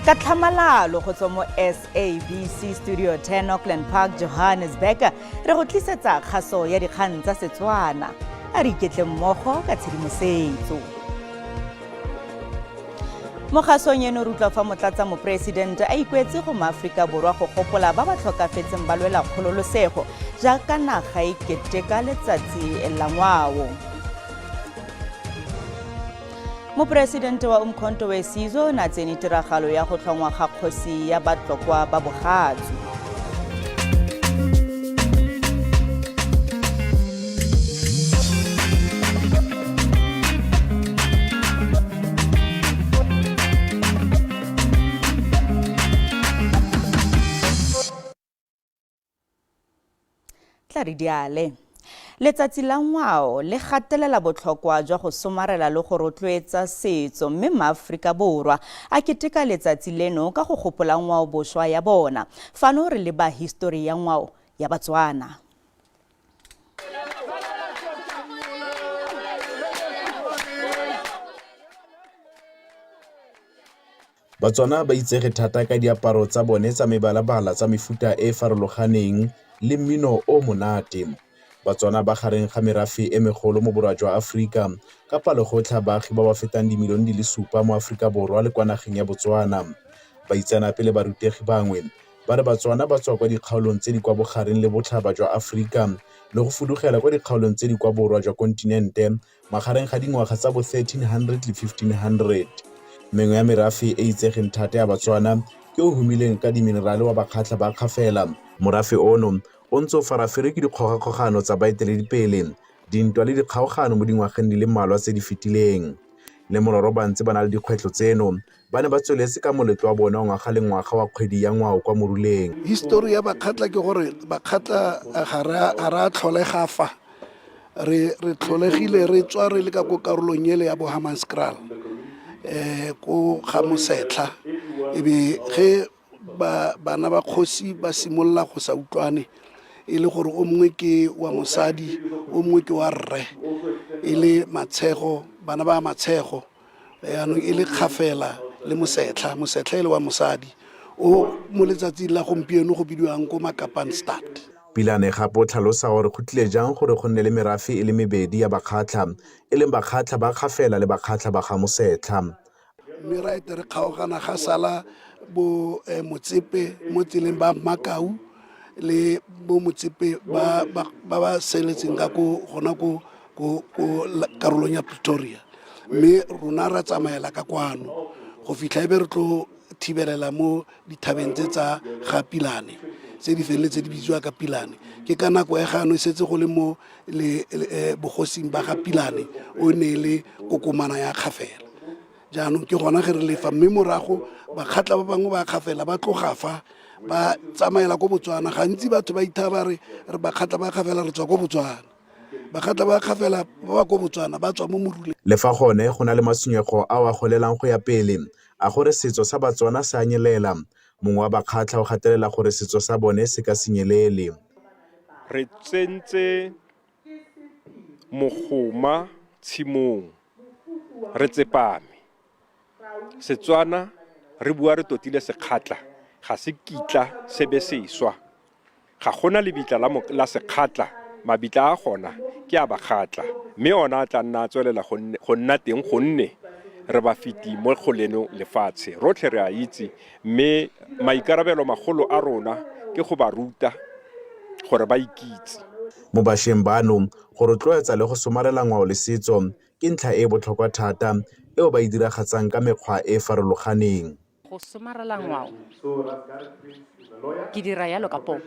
Ka tlhamalalo go tswa mo SABC Studio 10 Auckland Park, Johannesburg, re go tlisetsa kgaso ya dikgang tsa Setswana. A re iketle mmogo ka tshedimosetso. Mo kgasong eno re utlwa fa motlatsa moporesidente a ikwetse go maAforika Borwa go gopola ba ba tlhokafetseng ba lwela kgololosego jaaka naga e keteka letsatsi la ngwao. Moporesidente wa Umkhonto we Sizwe na tsene tiragalo ya go tlhongwa ga kgosi ya batlokwa ba bogatsu. Tla re diale. Letsatsi la ngwao le gatelela botlhokwa jwa go somarela le go rotloetsa setso mme maAforika Borwa a keteka letsatsi leno ka go gopola ngwao boswa ya bona. Fano re leba history ya ngwao ya Batswana. Batswana ba itsege thata ka diaparo tsa bone tsa mebalabala tsa mefuta e farologaneng le mmino o monate. Batswana ba gareng ga merafe e megolo mo borwa jwa Aforika ka palogotlha baagi ba ba fetang dimilione di le 7 mo Aforika Borwa le kwa nageng ya Botswana. Baitsanape le barutegi bangwe ba re Batswana ba tswa kwa dikgaolong tse di kwa bogareng le botlhaba jwa Aforika le go fudugela kwa dikgaolong tse di kwa borwa jwa kontinente magareng ga dingwaga tsa bo 1300 le 1500. Mengwe ya merafe e itsegeng thata ya Batswana ke o humileng ka diminerale wa bakgatlha ba kgafela. Morafe ono o ntse o farafere ke dikgogakgogano tsa baeteledipele, dintwa le dikgaogano mo dingwageng di le mmalwa tse di fetileng. Le moloro ba ntse ba na le dikgwetlho tseno ba ne ba tsweletse ka moletlo wa bona ngwaga le ngwaga wa kgwedi ya ngwao kwa Moruleng. History ya bakgatla ke gore bakgatla ga ra tlholega fa re tlholegile re tswa re le ka ko karolong ele ya bo Hammanskraal ko ga Mosetla ebe ge bana ba kgosi ba simolla go sa utlwane e le gore o mongwe ke wa mosadi o mongwe ke wa rre e le Matshego bana ba Matshego yaanong e le Kgafela le Mosetla e le wa mosadi o mo letsatsi la gompieno go bidiwang ko Makapanstad. Pilane gape o tlhalosa gore go tlile jang gore go nne le merafe e le mebedi ya bakgatlha e leng bakgatlha ba Kgafela le bakgatlha ba ga Mosetla. Mme ra ete re kgaogana ga sala bo Motsepe mo tseleng ba Makau le bo Motsepe ba seletseng ka ko gona ko karolong ya Pretoria mme rona ra tsamaela ka kwano go fitlha ebe re tlo thibelela mo dithabeng tsa ga Pilane tse di feleletse di bitswa ka Pilane ke ka nako e gano setse go le mo le bogosing ba ga Pilane o ne le kokomana ya Kgafela. Jaanong ke gona ge re lefa mme morago bakgatla ba bangwe ba Kgafela ba tloga fa ba tsamaela ko Botswana. Gantsi batho ba ithaba re bakgatla ba Kgafela re tswa ko Botswana, bakgatla ba Kgafela ba ba ko Botswana ba tswa mo Moruleng. Le fa gone go na le matshwenyego a golelang go ya pele a gore setso sa Batswana se a nyelela, mongwe wa bakgatla o gatelela gore setso sa bone se ka senyelele. Re tsentse mogoma tshimong re tsepame Setswana re bua re totile sekgatla ga se kitla se be seswa ga gona lebitla la sekgatla mabitla a gona ke a bakgatla mme ona a tla nna tswelela go nna teng gonne re ba fiti mo goleno lefatshe rotlhe re a itse mme maikarabelo magolo a rona ke go ba ruta gore ba ikitse. Mo bašweng bano go rotloetsa le go somarela ngwao le setso ke ntlha e botlhokwa thata eo ba e diragatsang ka mekgwa e farologaneng. Go somarela ngwao ke dira yalo ka poko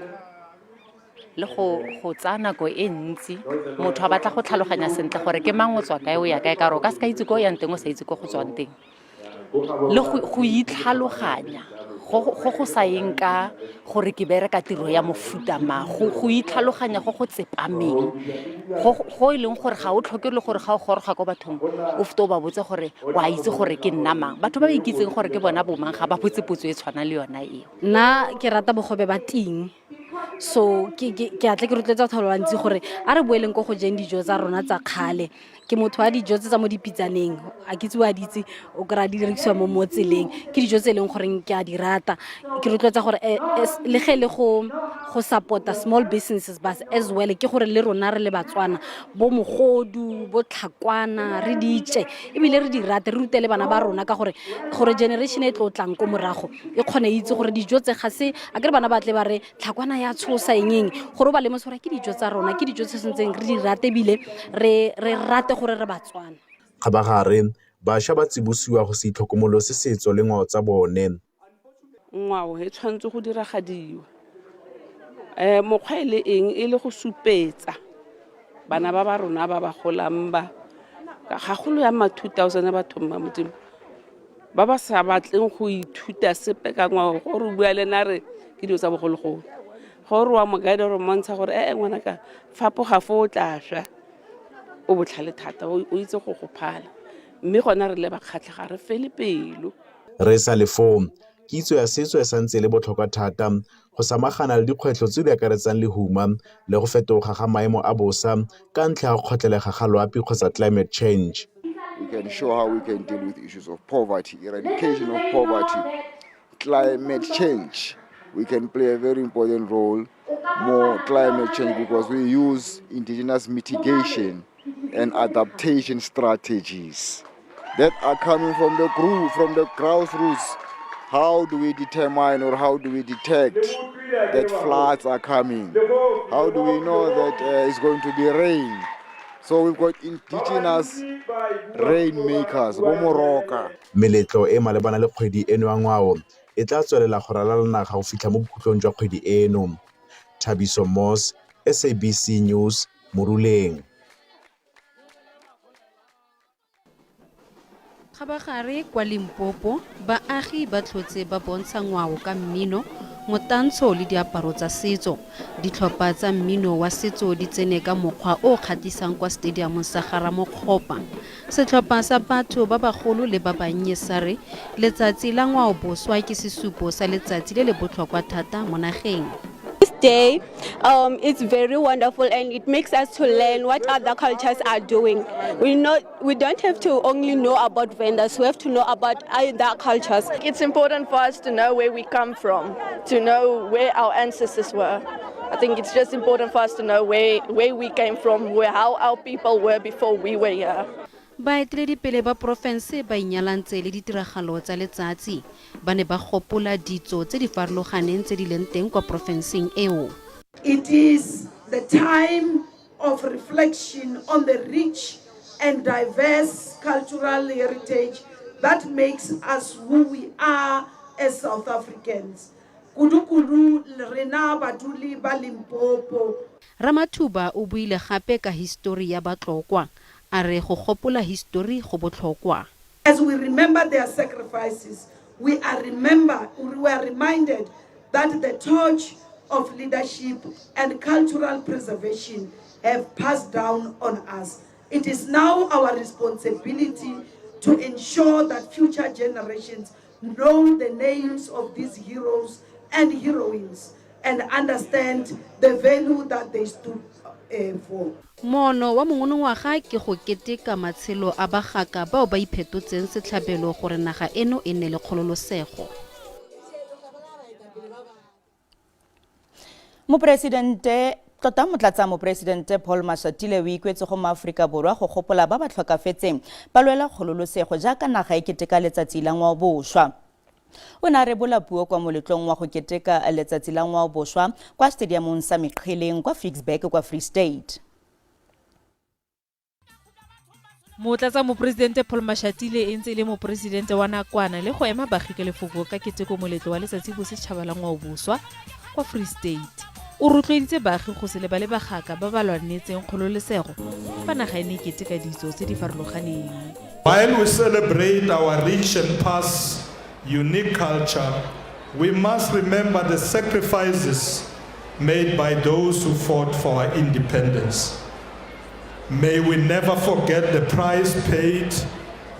le go tsaya nako e ntsi motho a batla go tlhaloganya sentle gore ke mang o tswa kae o ya kae ka ro ka se ka itse ko yang teng o sa itse ko go tswang teng le go itlhaloganya go sa yeng ka gore ke bereka tiro ya mofuta go itlhaloganya go tsepameng go e leng gore ga o tlhoke le gore ga o goroga ko bathong o fete o ba botse gore wa itse gore ke nna mang. Batho ba ba ikitseng gore ke bona bomang ga ba botse potso e tshwana le yona eo. Nna ke rata bogobe ba ting so ke atle ke rotletsa batho ba bantsi gore a re boeleng ko go jeng dijo tsa rona tsa kgale ke motho wa dijo tse tsa mo dipitsaneng a ke tse wa ditse o kry-a di rekisiwa mo tseleng ke dijo tse e leng goreng ke a di rata ke rotloetsa gore le ge le go support-a small businesses but as well ke gore le rona re le Batswana bo mogodu bo tlhakwana re di itse ebile re di rate re rute le bana ba rona ka gore generation e tlo tlang ko morago e kgone itse gore dijo tse ga se a ke re bana ba tle ba re tlhakwana ya tshosa eng gore ba le mo sore ke dijo tsa rona ke dijo tse sentseng re di rate ebile re rate gore re Batswana. Ga ba gare bašwa ba tsibusiwa go se itlhokomolose setso le ngwao tsa bone. Ngwao e tshwanetse go diragadiwa mokgwa le eng e le go supetsa bana ba rona ba golang ba ga golo ya ma 2000 ba thoma modimo ba sa batleng go ithuta sepe ka ngwao gore bua le nare ke dio tsa bogologolo gore wa mogaida re montsha gore ngwana ka fapo ga fo tla swa o botlhale thata o itse go gophala mme gona re le ba kgatlha re fele pelo re sa lefo kitso ya setso e santse le botlhokwa thata go samagana le dikgwetlho tse di akaretsang lehuma le go fetoga ga maemo a bosa ka ntlha ya kgotlelega ga loapi kgotsa climate change. We can show how we can deal with issues of poverty, eradication of poverty, climate change. We can play a very important role more climate change because we use indigenous mitigation and adaptation strategies that are coming from the grassroots. How do we determine or how do we detect that floods are coming? How do we know that it's going to be rain? So we've got indigenous rainmakers, bomoroka. Meletlo e malebana le kgwedi eno ya ngwao e tla tswelela go ralala naga go fitlha mo bokhutlong jwa kgwedi eno. Thabiso Moss, SABC News, Moruleng. Gabagare kwa Limpopo baagi ba tlhotse ba bontsha ngwao ka mmino motantsho le diaparo tsa setso ditlhopha tsa mmino wa setso di tsene ka mokgwa o kgatisang kwa stadium sa Garamokgopa setlhopha sa batho ba bagolo le ba bannye sare letsatsi la ngwao boswa ke sesupo sa letsatsi le le botlhokwa thata mo nageng. This day, it's very wonderful and it makes us to learn what other cultures are doing. We don't have to only know about vendors, we have to know about other cultures. It's important for us to know where we come from, to know where our ancestors were. I think it's just important for us to know where we came from, how our people were before we were here. Baeteledipele ba porofense ba inyalantse le ditiragalo tsa letsatsi ba ne ba gopola ditso tse di farologaneng tse di leng teng kwa porofenseng eo. It is the time of reflection on the rich and diverse cultural heritage that makes us who we are as South Africans. Kudu rena baduli ba Limpopo. Ramathuba o buile gape ka histori ya Batlokwa. Are go gopola history go botlhokwa. As we remember their sacrifices, we are reminded that the torch of leadership and cultural preservation have passed down on us. It is now our responsibility to ensure that future generations know the names of these heroes and heroines and understand the value that they stood for. Mono wa mongonongwaga ke go keteka matshelo a bagaka bao ba iphetotseng setlhabelo gore naga eno e nne le kgololosego. Mopresidente Paul Mashatile o ikwetse go maAforika Borwa go gopola ba ba tlhokafetseng ba lwela kgololosego jaaka naga e keteka letsatsi la ngwao boswa. O na rebola puo kwa moletlong wa go keteka letsatsi la ngwao boswa kwa stadiumong sa Meqheleng kwa Ficksburg kwa Free State. Motlatsa mopresidente Paul Mashatile e ntse le mopresidente wa nakwana le go ema baagi ke lefoko ka keteko moletlo wa letsatsi bosetšhaba la ngwao boswa kwa Free State. O rotloeditse baagi go se lebale bagaka ba ba lwanetseng kgololesego fa naga e ne e keteka ditso tse di farologaneng. While we celebrate our rich and past unique culture, we must remember the sacrifices made by those who fought for our independence. May we never forget the price paid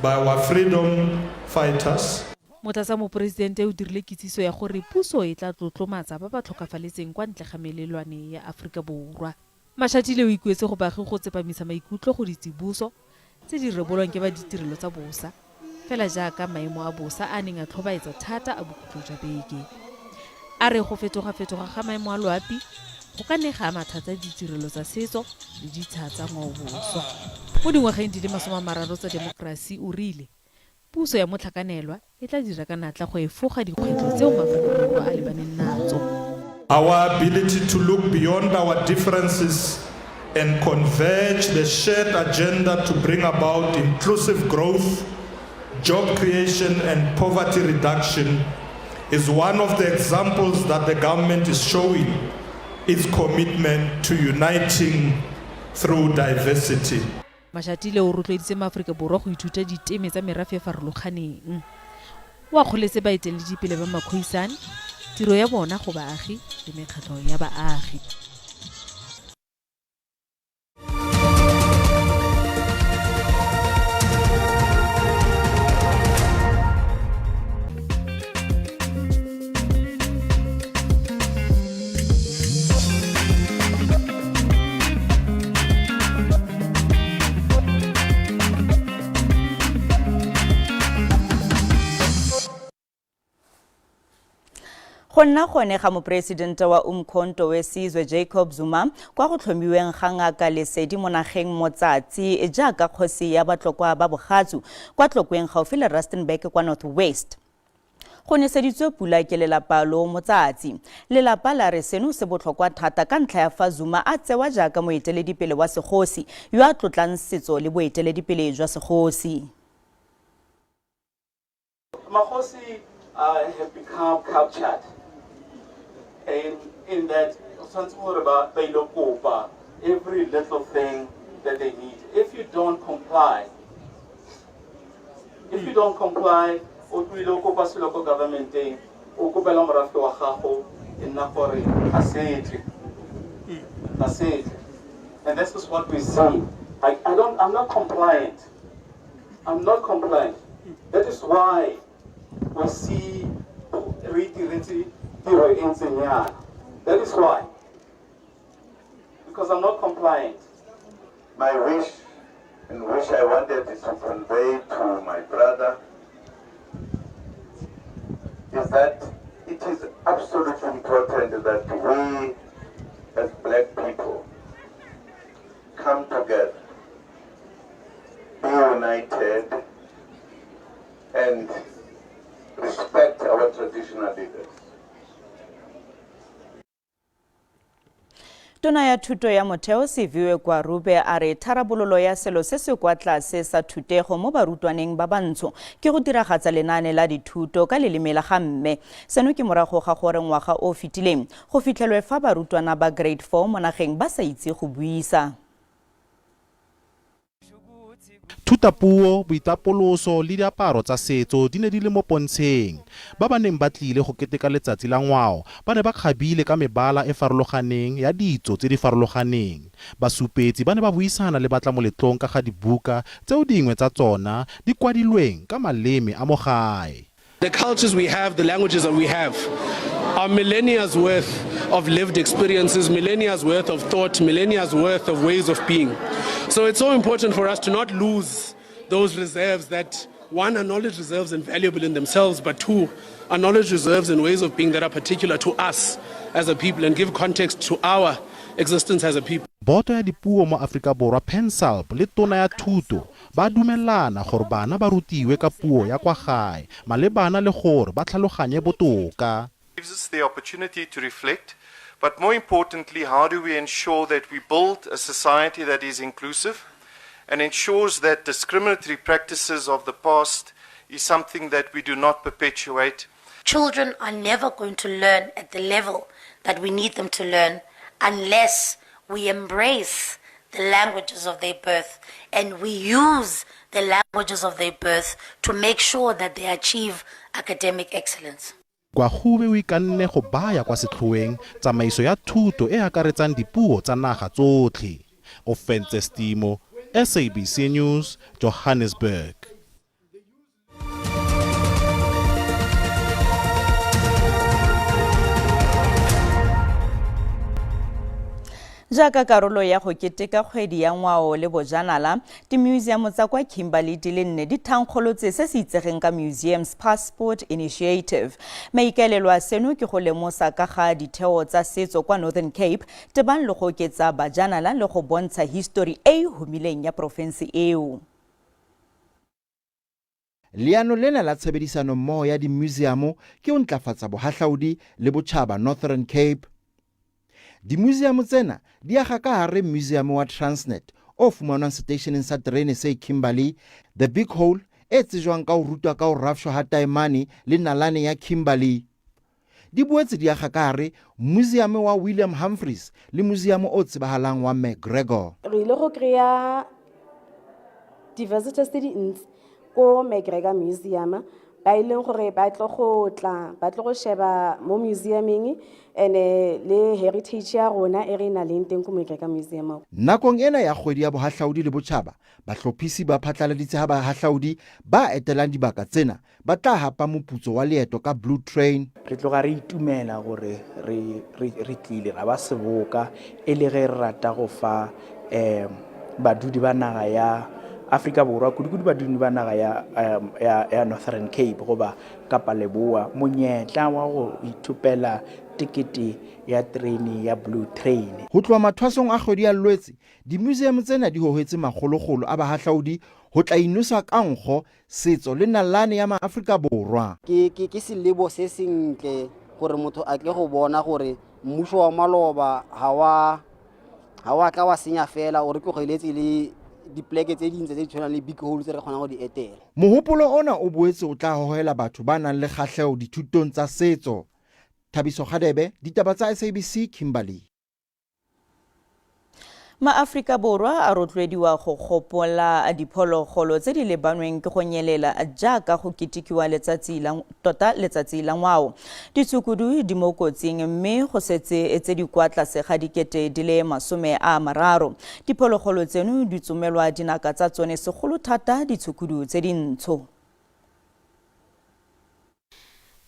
by our freedom fighters. Motlatsa mopresidente o dirile kitsiso ya gore puso e tla tlotlomatsa ba ba tlhokafaletseng kwa ntle ga melelwane ya Aforika Borwa. Mashatile o ikwetse go baagi go tsepamisa maikutlo go ditsibuso tse di rebolwang ke ba ditirelo tsa bosa fela jaaka maemo a bosa a neng a tlhobaetsa thata a bokhutlo jwa beke. A re go fetoga-fetoga ga maemo a loapi go ka ne ga ama thata ditirelo tsa setso le ditsha tsa ngwaoboswa. Mo dingwageng di le 30 tsa demokrasi o rile puso ya motlhakanelwa e tla dira ka natla go efoga dikgwetlho tseo Maaforika Borwa a lebaneng natso. Our ability to look beyond our differences and converge the shared agenda to bring about inclusive growth, job creation and poverty reduction is one of the examples that the government is showing its commitment to uniting through diversity. Mashatile o rotloeditse Maaforika Borwa go ithuta diteme tsa merafe e farologaneng. Wa kgoletse baeteledipele ba makhoisane tiro ya bona go baagi le mekgatlho ya baagi. Go nna gone ga mopresidente wa Umkhonto weSizwe Jacob Zuma kwa go tlhomiweng ga ngaka Lesedi mo nageng Motsatsi jaaka kgosi ya batlokwa ba bogatsu kwa tlokweng gaufi le Rustenburg kwa North West. Go neseditswe pula ke lelapa lo Motsatsi. Lelapa la re seno se botlhokwa thata ka ntlha ya fa Zuma a tsewa jaaka moeteledipele wa segosi yo a tlotlang setso le boeteledipele jwa segosi. Magosi have become captured in that every little thing that they need. If you don't comply, o government o kopela morafe wa gago nna gore and this is what we see. I'm not compliant. That is why we see that is why, because I'm not compliant. My wish and wish I wanted is to convey to my brother is that it is absolutely important that we as black people come together, be united and respect our traditional leaders. Tona ya thuto ya motheo Siviwe Gwarube a re tharabololo ya selo se se kwa tlase sa thutego mo barutwaneng ba bantsho ke go diragatsa lenaane la dithuto ka leleme la gamme. Seno ke morago ga gore ngwaga o fetileng go fitlhelwe fa barutwana ba grade 4 mo nageng ba sa itse go buisa. Thutapuo, boitapoloso le diaparo tsa setso di ne di le mo pontsheng. Ba ba neng ba tlile go keteka letsatsi la ngwao ba ne ba kgabile ka mebala e farologaneng ya ditso tse di farologaneng. Basupetsi ba ne ba buisana le batla moletlong ka ga dibuka tseo dingwe tsa tsona di kwadilweng ka maleme a mo gae. The cultures we have, the languages that we have, are millennia's worth of lived experiences, millennia's worth of thought, millennia's worth of ways of being. So it's so important for us to not lose those reserves that, one, are knowledge reserves and valuable in themselves, but two, are knowledge reserves and ways of being that are particular to us as a people and give context to our existence as a people. Boto ya dipuo mo Afrika Borwa Pensalp le tona ya thuto ba dumelana gore bana ba rutiwe ka puo ya kwa gae malebana le gore ba tlhaloganye botoka. Gives us the opportunity to reflect, but more importantly, how do we ensure that we build a society that is inclusive and ensures that discriminatory practices of the past is something that we do not perpetuate. Children are never going to learn at the level that we need them to learn unless we embrace the languages of their birth and we use the languages of their birth to make sure that they achieve academic excellence. Kwa gube o ikanne go baya kwa setlhoeng tsamaiso ya thuto e akaretsang dipuo tsa naga tsotlhe. Offense Stimo, SABC News, Johannesburg. Jaaka karolo ya go keteka kgwedi ya ngwao le bojanala, dimuseum tsa kwa Kimberley di le 4 di thankgolotse se se itsegeng ka Museums Passport Initiative. Maikaelelo a seno ke go lemosa ka ga ditheo tsa setso kwa Northern Cape, tebang le go oketsa bajanala le go bontsha history e humileng ya profense eo. Leano lena la tshebedisano mmoho ya dimuseum ke ho ntlafatsa bohahlaudi le botjhaba Northern Cape. Dimuseum tsena di aga ka hare Museum wa Transnet o fumanwang stationeng sa terene se Kimberley, The Big Hole e tsejwang ka ho rutwa ka ho rafshwa ha taemane le nalane ya Kimberley. Di boetse di aga ka hare Museum wa William Humphreys le Museum o tsebahalang wa McGregor. Re ile go kry-a di-visitors tse dintsi ko McGregor Museum ba ileng gore ba tlo go sheba mo museumeng le heritage ya rona e re na leng teng ko McGregor Museum. Nakong ena ya kgwedi ya bohahlaudi le botjhaba, bahlophisi ba phatlaladitse ha bahahlaudi ba etelang dibaka tsena ba tla hapa moputso wa leeto ka Blue Train. Re tloga re itumela gore re tlile ra ba seboka e le ge re rata go fa badudi ba naga ya Afrika Borwa kudu badudi ba naga ya Northern Cape goba kapa Leboa monyetla wa go ithupela tikete ya treni ya Blue Train. Ho tloha mathwasong a kgwedi ya Lwetse, dimuseum tsena di hohetse magologolo a bahahlaudi ho tla inusa ka nkgo setso le nalane ya maAfrika Borwa. Ke selebo se sentle gore motho a tle go bona gore mmuso wa maloba ha wa ka wa senya fela o re tlogeletse le dipleke tse dintse tse tshwanang le Big Hole tse re kgonang go di etela. Mohopolo ona o boetse o tla hohela batho ba nang le kgahleo dithutong tsa setso. Thabiso Khadebe, ditaba tsa SABC Kimberley. MaAfrika Borwa a rotloediwa go gopola diphologolo tse di lebanweng ke go nyelela jaaka go ketikiwa letsatsi la ngwao. Ditshukudu di mo kotsing mme go setse etse di kwa tlase ga dikete di le 30. Diphologolo tseno di tsomelwa dinaka tsa tsone segolo thata ditshukudu tse dintsho.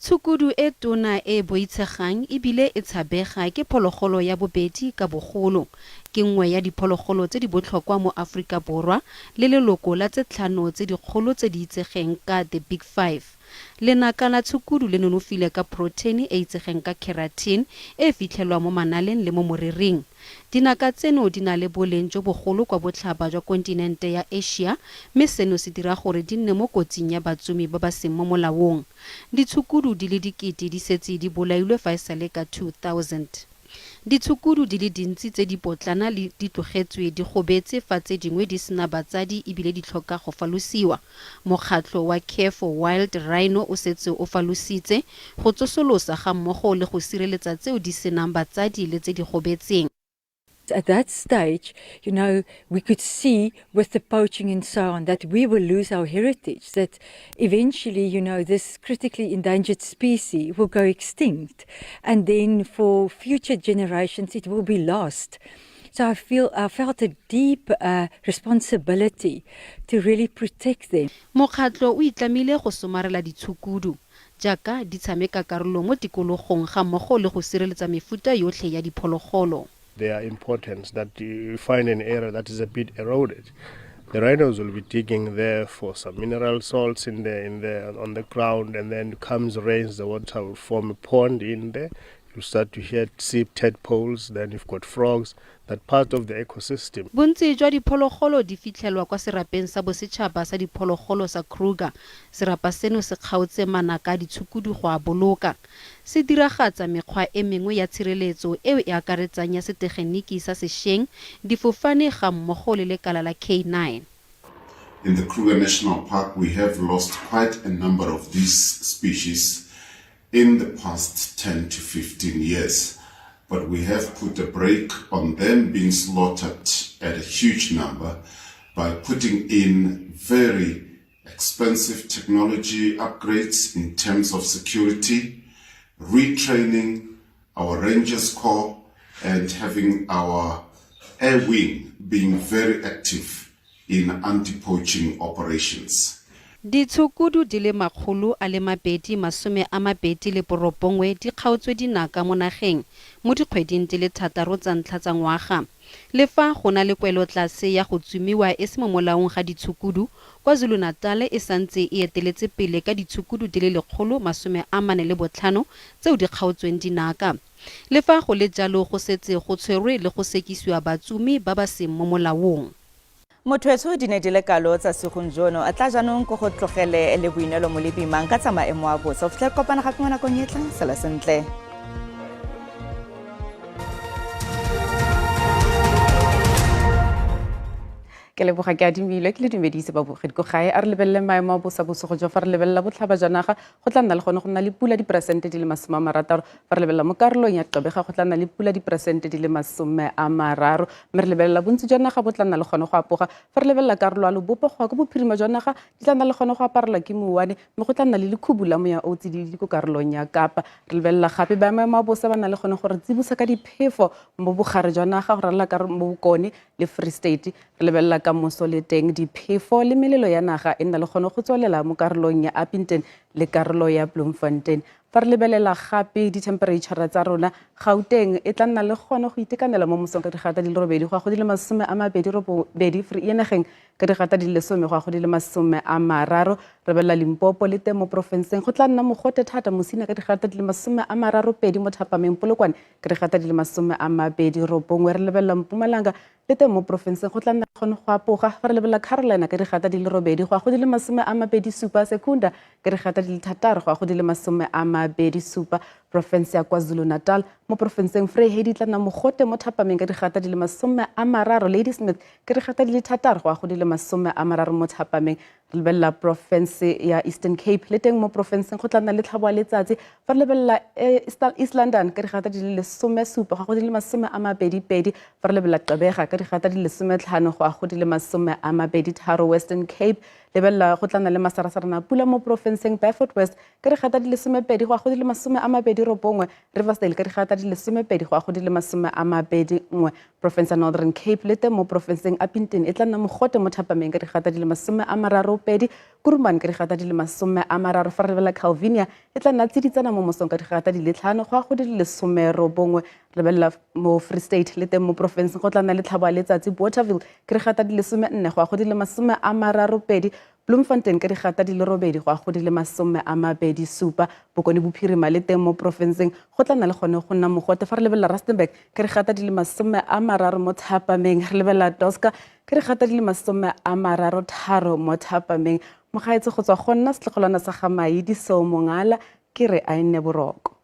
Tshukudu e tona e boitshegang ebile e tshabega ke phologolo ya bobedi ka bogolo. Ke nngwe ya diphologolo tse di botlhokwa mo Afrika Borwa le leloko la tse 5 tse dikgolo tse di itsegeng ka The Big Five. Lenaka la tshukudu le nonofile ka protein e itsegeng ka keratin e fitlhelwa mo manaleng le mo moriring. Dinaka tseno di na le boleng jo bogolo kwa botlhaba jwa kontinente ya Asia, mme seno se dira gore di nne mo kotsing ya batsumi ba ba seng mo molaong. Ditshukudu di le dikete di setse di bolailwe fa e sale ka 2000. Ditshukudu di le dintsi tse di potlana le di tlogetswe di gobetse fa tse dingwe di sena batsadi ebile di tlhoka go falosiwa. Mokgatlo wa Care for Wild Rhino o setse o falositse go tsosolosa ga mmogo le go sireletsa tseo di senang batsadi le tse di gobetseng. At that stage, you know, we could see with the poaching and so on that we will lose our heritage, that eventually, you know, this critically endangered species will go extinct. And then for future generations, it will be lost. So I felt a deep responsibility to really protect them. Mokgatlo o itlamile go somarela ditshukudu jaaka di tshameka karolo mo tikologong ga mmogo le go sireletsa mefuta yotlhe ya diphologolo. Their importance that you find an area that is a bit eroded. The rhinos will be digging there for some mineral salts on the ground, and then comes rains, the water will form a pond in there. You start to hear sea tadpoles, then you've got frogs, that part of the ecosystem. Bontsi jwa diphologolo di fitlhelwa kwa serapeng sa bosetšhaba sa diphologolo sa Kruger. Serapa seno se kgaotse manaka ditshukudu go a boloka. Se diragatsa mekgwa e mengwe ya tshireletso eo e akaretsang ya setegeniki sa sešweng, difofane ga mmogo le lekala la K9. In the Kruger National Park, we have lost quite a number of these species in the past 10 to 15 years. But we have put a brake on them being slaughtered at a huge number by putting in very expensive technology upgrades in terms of security, retraining our Rangers Corps, and having our air wing being very active in anti-poaching operations. Ditshukudu di le 229 di kgaotswe dinaka mo nageng mo dikgweding di le 6 tsa ntlha tsa ngwaga. Le fa go na le kwelotlase ya go tsumiwa e se mo molaong ga ditshukudu, KwaZulu-Natal e santse e eteletse pele ka ditshukudu di le 145 tseo di kgaotsweng dinaka. Le fa go le jalo go setse go tshwerwe le go sekisiwa batsumi ba ba seng mo molaong. Motho di ne di le kalo tsa segonjono a tla jaanong go go tlogele le boinelo mo le boimang ka tsa maemo a bosa. O fitlhela kopana gape mo nakong e tlang. Sala sentle. Ke leboga ke adimile ke le dumedise babogedi ko gae a re lebelele maemo a bosa bosigo jwa fa re lebelela botlhaba jwa naga go tla nna le gone go nna le pula diperesente di le 60. Fa re lebelela mo karolong ya Gqeberha go tla nna le pula diperesente di le 30. Mme re lebelela bontsi jwa naga bo tla nna le gone go apoga. Fa re lebelela karolo ya Lebopo go ya ko bophirima jwa naga di tla nna le gone go aparelwa ke mouane mme go tla nna le lekhubu la moya o tsididi ko karolong ya Kapa. Re lebelela gape ba maemo a bosa ba nna le gone gore tsibusa ka diphefo mo bogare jwa naga go rala ka mo Bokone le Free State. Re lebelela ka moso le teng diphefo le melelo ya naga e nna le gone go tswelela mo karolong ya Upington le karolo ya Bloemfontein. Fa re lebelela gape di-temperature tsa rona Gauteng e tla nna le gone go itekanela mo mosong ka digata di le 8 go ya go di le 22 Vereeniging ka digata di le 10 go ya go di le 30. Re belela Limpopo le teng mo profenseng go tla nna mogote thata Mosina ka digata di le 32 mo Thapameng Polokwane ka digata di le 29. Re lebelela Mpumalanga le teng mo profenseng go tla nna gone go apoga. Fa re lebelela Carolina ka digata di le 8 go ya go di le 27. Secunda ka digata di le 6 go ya go di le 27. Province ya KwaZulu-Natal mo profenseng Vryheid tla nna mogote mo Thapameng ka digata di le 30. Ladysmith ka digata di le 6 go ya go di le 30 mo Thapameng. Re lebelela province ya Eastern Cape le teng mo profenseng go tla nna le tlhabo ya letsatsi. Fa re lebelela East London ka digata di le 17 go ya go di le 22. Fa re lebelela Gqeberha ka digata di le 15 go ya go di le 23. Western Cape lebelela go tla nna le masarasarana pula mo profenseng Beaufort West ka digata di le 12 go ya go di le 29. Riversdale ka digata di le 12 go ya go di le 21. Province ya Northern Cape le teng mo profenseng Upington e tla nna mogote mo Thapameng ka digata di le 32. Kuruman ka digata di le 30. Fa re lebelela Calvinia e tla nna tsiditsana mo mosong ka digata di le 5 go ya go di le 19. Re lebelela mo Free State le teng mo profenseng go tla nna le tlhabo ya letsatsi. Bothaville ka digata di le 14 go ya go di le 32. Bloemfontein ka digata di le 8 go ya go di le 27. Bokone Bophirima le teng mo profenseng go tla nna le gone go nna mogote. Fa re lebelela Rustenburg ka digata di le 30 mo Thapameng. Re lebelela Doska ka digata di le 33 mo Thapameng. Mogaetse go tswa go nna setlogelwana sa ga Maidi Seo Mongala ke re a nne boroko.